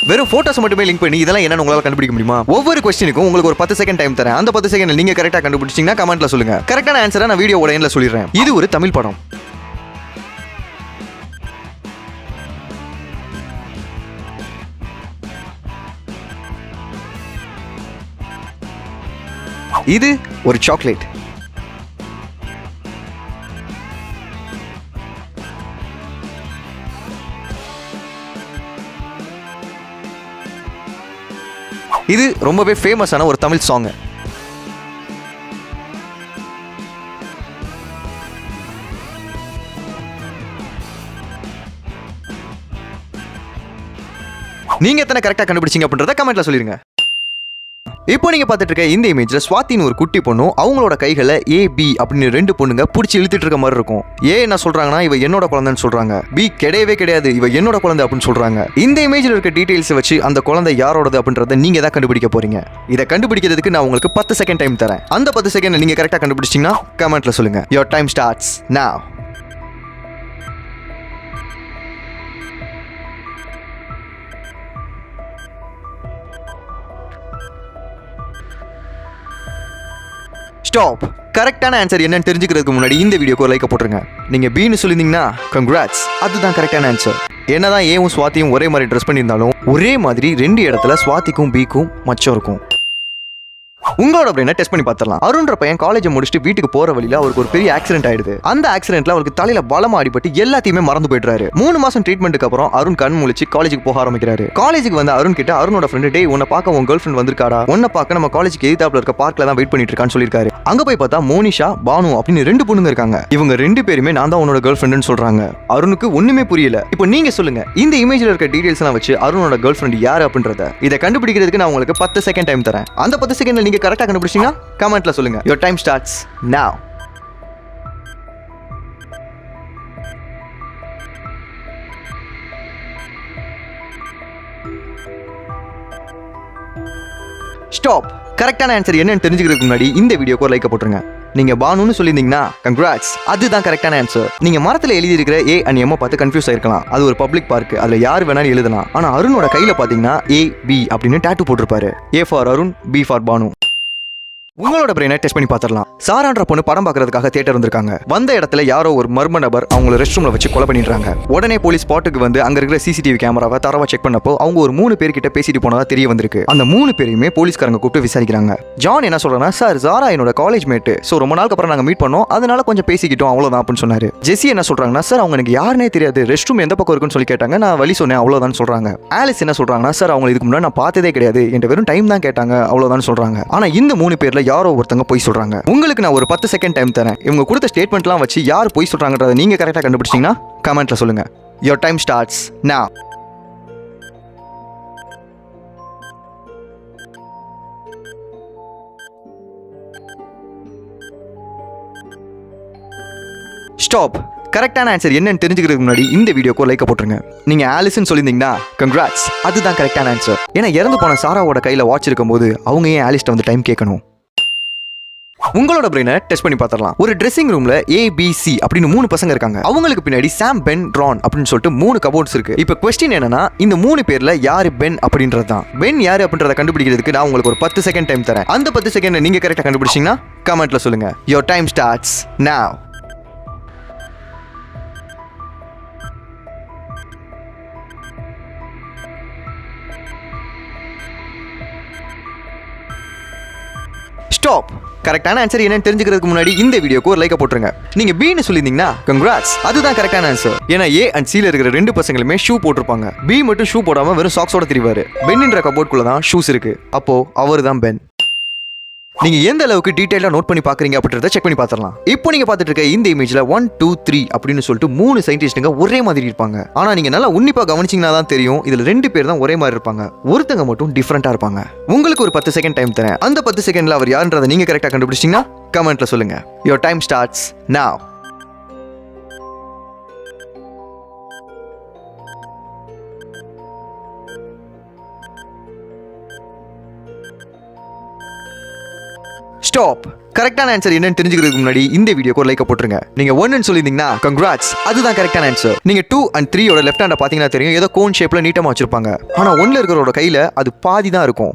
வெறும் போட்டோஸ் மட்டுமே லிங்க் பண்ணி இதெல்லாம் என்னன்னு உங்களால கண்டுபிடிக்க முடியுமா? ஒவ்வொரு கொஸ்டினுக்கும் உங்களுக்கு ஒரு 10 செகண்ட் டைம் தரேன். அந்த 10 செகண்ட் நீங்க கரெக்டா கண்டுபிடிச்சீங்கன்னா கமெண்ட்ல சொல்லுங்க. கரெக்டான ஆன்சரை நான் வீடியோவோட எண்ட்ல சொல்லிடுறேன். இது ஒரு தமிழ் படம். இது ஒரு சாக்லேட். இது ரொம்பவே ஃபேமஸான ஒரு தமிழ் சாங். நீங்க எத்தனை கரெக்டா கண்டுபிடிச்சீங்க அப்படின்றத கமெண்ட்ல சொல்லிருங்க. இப்போ நீங்க பார்த்துட்டு இருக்க இந்த இமேஜ்ல ஸ்வாதின்னு ஒரு குட்டி பொண்ணும் அவங்களோட கைகளை ஏ பி அப்படின்னு ரெண்டு பொண்ணுங்க பிடிச்சி இழுத்துட்டு இருக்க மாதிரி இருக்கும். ஏ என்ன சொல்றாங்கன்னா இவ என்னோட குழந்தைன்னு சொல்றாங்க. பி கிடையவே கிடையாது இவ என்னோட குழந்தை அப்படின்னு சொல்றாங்க. இந்த இமேஜ்ல இருக்க டீடைல்ஸ் வச்சு அந்த குழந்தை யாரோடது அப்படின்றத நீங்க தான் கண்டுபிடிக்க போறீங்க. இதை கண்டுபிடிக்கிறதுக்கு நான் உங்களுக்கு 10 செகண்ட் டைம் தரேன். அந்த 10 செகண்ட் நீங்க கரெக்டா கண்டுபிடிச்சீங்கன்னா கமெண்ட்ல சொல்லுங்க. Your time starts now. Stop. கரெக்டான ஆன்சர் என்னன்னு தெரிஞ்சுக்கிறதுக்கு முன்னாடி இந்த வீடியோக்கு ஒரு லைக் போட்டுருங்க. நீங்க பீன்னு சொல்லியிருந்தீங்கன்னா கங்க்ராட்ஸ், அதுதான் கரெக்டான ஆன்சர். என்னதான் ஏவும் ஸ்வாதியும் ஒரே மாதிரி ட்ரெஸ் பண்ணியிருந்தாலும் ஒரே மாதிரி 2 இடத்துல ஸ்வாதிக்கும் பீக்கும் மச்சம் இருக்கும். உங்களோட பிரெயினை டெஸ்ட் பண்ணி பார்த்துடலாம். அருண்ன்ற பையன் காலேஜ் முடிச்சுட்டு வீட்டுக்கு போற வழியில அவருக்கு ஒரு பெரிய ஆக்சிடென்ட் ஆயிடுது. அந்த ஆக்சிடென்ட்ல அவருக்கு தலையில பலமா அடிபட்டு எல்லாத்தையுமே மறந்து போயிடுறாரு. 3 மாசம் ட்ரீட்மெண்ட்டுக்கு அப்புறம் அருண் கண் முழிச்சு காலேஜுக்கு போக ஆரம்பிக்கிறாரு. காலேஜுக்கு வந்து அருண் கிட்ட அருணோட ஃப்ரெண்ட் டே உன்னை பார்க்க உன் கேர்ள் ஃப்ரெண்ட் வந்திருக்காடா, உன்னை பார்க்க நம்ம காலேஜுக்கு எதிர்த்தாப்புல இருக்க பார்க்ல தான் வெயிட் பண்ணிட்டு இருக்கான்னு சொல்லியிருக்காரு. அங்க போய் பார்த்தா மோனிஷா பானு அப்படின்னு 2 பொண்ணுங்க இருக்காங்க. இவங்க 2 பேருமே நான் தான் உன்னோட கேர்ள் ஃப்ரெண்ட்னு சொல்றாங்க. அருணுக்கு ஒண்ணுமே புரியல. இப்போ நீங்க சொல்லுங்க, இந்த இமேஜ்ல இருக்க டீடைல்ஸ் எல்லாம் வச்சு அருணோட கேர்ள் ஃப்ரெண்ட் யாரு அப்படின்றத இதை கண்டுபிடிக்கிறதுக்கு நான் உங்களுக்கு 10 செகண்ட் டைம் தரேன். அந்த 10 செகண்ட்ல நீங்க கரெக்டா கண்டுபிடிச்சீங்கன்னா கமெண்ட்ல சொல்லுங்க. Your time starts now. Stop. கரெக்டான ஆன்சர் என்னன்னு தெரிஞ்சுக்கிறதுக்கு முன்னாடி இந்த வீடியோக்கு ஒரு லைக் போட்டுருங்க. நீங்க பானுன்னு சொல்லியிருந்தீங்கன்னா கங்க்ராட்ஸ், அதுதான் கரெக்டான ஆன்சர். நீங்க மரத்துல எழுதி இருக்கிற ஏ அண்ட் எம் பார்த்து கன்ஃபியூஸ் ஆயிருக்கலாம். அது ஒரு பப்ளிக் பார்க், அதுல யார் வேணாலும் எழுதலாம். ஆனா அருணோட கையில பாத்தீங்கன்னா ஏ பி அப்படின்னு டாட்டூ போட்டிருப்பாரு. A for Arun, B for Banu. உங்களோட பிரெயினை டெஸ்ட் பண்ணி பார்த்துடலாம். சாரான்ற பொண்ணு படம் பார்க்கறதுக்காக தியேட்டர் வந்திருக்காங்க. வந்த இடத்துல யாரோ ஒரு மர்ம நபர் அவங்கள ரெஸ்ட் ரூம்ல வச்சு கொலை பண்ணிடுறாங்க. உடனே போலீஸ் ஸ்பாட்டுக்கு வந்து அங்க இருக்கிற சிசிடிவி கேமராவை தரவா செக் பண்ணப்போ அவங்க ஒரு 3 பேர்கிட்ட பேசிட்டு போனதா தெரிய வந்திருக்கு. அந்த 3 பேரையுமே போலீஸ்காரங்க கூப்பிட்டு விசாரிக்கிறாங்க. ஜான் என்ன சொல்றானா, சார் ஜாரா என்னோட காலேஜ் மேட்டு, சோ ரொம்ப நாளுக்கு அப்புறம் நாங்க மீட் பண்ணோம், அதனால கொஞ்சம் பேசிக்கிட்டோம் அவ்வளவுதான் அப்படின்னு சொன்னாரு. ஜெசி என்ன சொல்றாங்கன்னா, சார் அவங்க எனக்கு யாருனே தெரியாது, ரெஸ்ட் ரூம் எந்த பக்கம் இருக்குன்னு சொல்லி கேட்டாங்க, நான் வழி சொன்னேன் அவ்வளவுதான் சொல்றாங்க. ஆலிஸ் என்ன சொல்றாங்கன்னா, சார் அவங்க இதுக்கு முன்னாடி நான் பார்த்ததே கிடையாது, என்கிட்ட வெறும் டைம் தான் கேட்டாங்க அவ்வளவுதான் சொல்றாங்க. ஆனா இந்த 3 பேர்ல யாரோ ஒருத்தங்க போய் சொல்றாங்க. உங்களுக்கு நான் ஒரு 10 செகண்ட் டைம் தரேன். இவங்க கொடுத்த ஸ்டேட்மெண்ட்லாம் வச்சு யார் போய் சொல்றாங்கன்றத நீங்க கரெக்டா கண்டுபிடிச்சீங்கன்னா கமெண்ட்ல சொல்லுங்க. Your time starts now. Stop. கரெக்டான ஆன்சர் என்னன்னு தெரிஞ்சுக்கிறதுக்கு முன்னாடி இந்த வீடியோக்கு லைக் போட்டுருங்க. நீங்க ஆலிஸ்ன்னு சொல்லியிருந்தீங்கன்னா கங்க்ராட்ஸ், அதுதான் கரெக்டான ஆன்சர். ஏன்னா இறந்து போன சாராவோட கையில வாட்ச் இருக்கும்போது அவங்க ஏன் ஆலிஸ்ட்ட வந்து டைம் கேட்கணும்? உங்களோட பிரெயினை டெஸ்ட் பண்ணி பார்த்துடலாம். ஒரு ட்ரெஸ்ஸிங் ரூம்ல ABC அப்படின்னு 3 பசங்க இருக்காங்க. அவங்களுக்கு பின்னாடி சாம், பென், ரான் அப்படின்னு சொல்லிட்டு 3 கபோர்ட்ஸ் இருக்கு. இப்போ क्वेश्चन என்னன்னா, இந்த 3 பேர்ல யாரு பென் அப்படின்றது தான். பென் யாரு அப்படின்றத கண்டுபிடிக்கிறதுக்கு நான் உங்களுக்கு ஒரு 10 செகண்ட் டைம் தரேன். அந்த 10 செகண்ட் நீங்க கரெக்டா கண்டுபிடிச்சீங்கன்னா கமெண்ட்ல சொல்லுங்க. Your time starts now. Stop. கரெக்டான ஆன்சர் என்னன்னு தெரிஞ்சுக்கிறதுக்கு முன்னாடி இந்த வீடியோக்கு ஒரு லைக் போட்டுருங்க. நீங்க பீன்னு சொல்லியிருந்தீங்கன்னா கங்க்ராட்ஸ், அதுதான் கரெக்டான ஆன்சர். ஏன்னா ஏ அண்ட் சில இருக்கிற 2 பசங்களுமே ஷூ போட்டிருப்பாங்க. பி மட்டும் ஷூ போடாம வெறும் சாக்ஸோட திரிவாரு. பென்ன்ற கபோர்ட்குள்ள தான் ஷூஸ் இருக்கு. அப்போ அவர் தான் பென். நீங்க எந்த அளவுக்கு டீடைலா நோட் பண்ணி பாக்குறீங்க அப்படின்றத செக் பண்ணி பார்த்துடலாம். இப்போ நீங்க பார்த்துட்டு இருக்க இந்த இமேஜ்ல 1 2 3 அப்படின்னு சொல்லிட்டு 3 சயின்டிஸ்டுங்க ஒரே மாதிரி இருப்பாங்க. ஆனா நீங்க நல்லா உன்னிப்பா கவனிச்சீங்கன்னா தான் தெரியும், இதுல 2 பேர் தான் ஒரே மாதிரி இருப்பாங்க, ஒருத்தங்க மட்டும் டிஃபரெண்டா இருப்பாங்க. உங்களுக்கு ஒரு 10 செகண்ட் டைம் தரேன். அந்த 10 செகண்ட்ல அவர் யாருன்றதை நீங்க கரெக்டா கண்டுபிடிச்சீங்கன்னா கமெண்ட்ல சொல்லுங்க. Your time starts now. Stop. கரெக்டான ஆன்சர் என்னன்னு தெரிஞ்சுக்கிறதுக்கு முன்னாடி இந்த வீடியோக்கு ஒரு லைக் போட்டுருங்க. நீங்க 1 சொல்லியிருந்தீங்கன்னா கங்க்ராட்ஸ், அதுதான் கரெக்டான ஆன்சர். நீங்க 2 and 3 லெஃப்ட் ஹேண்ட பாத்தீங்கன்னா தெரியும், ஏதோ கோன் ஷேப்ல நீட்டமா வச்சிருப்பாங்க. ஆனா 1 இருக்கிறோட கையில அது பாதி தான் இருக்கும்.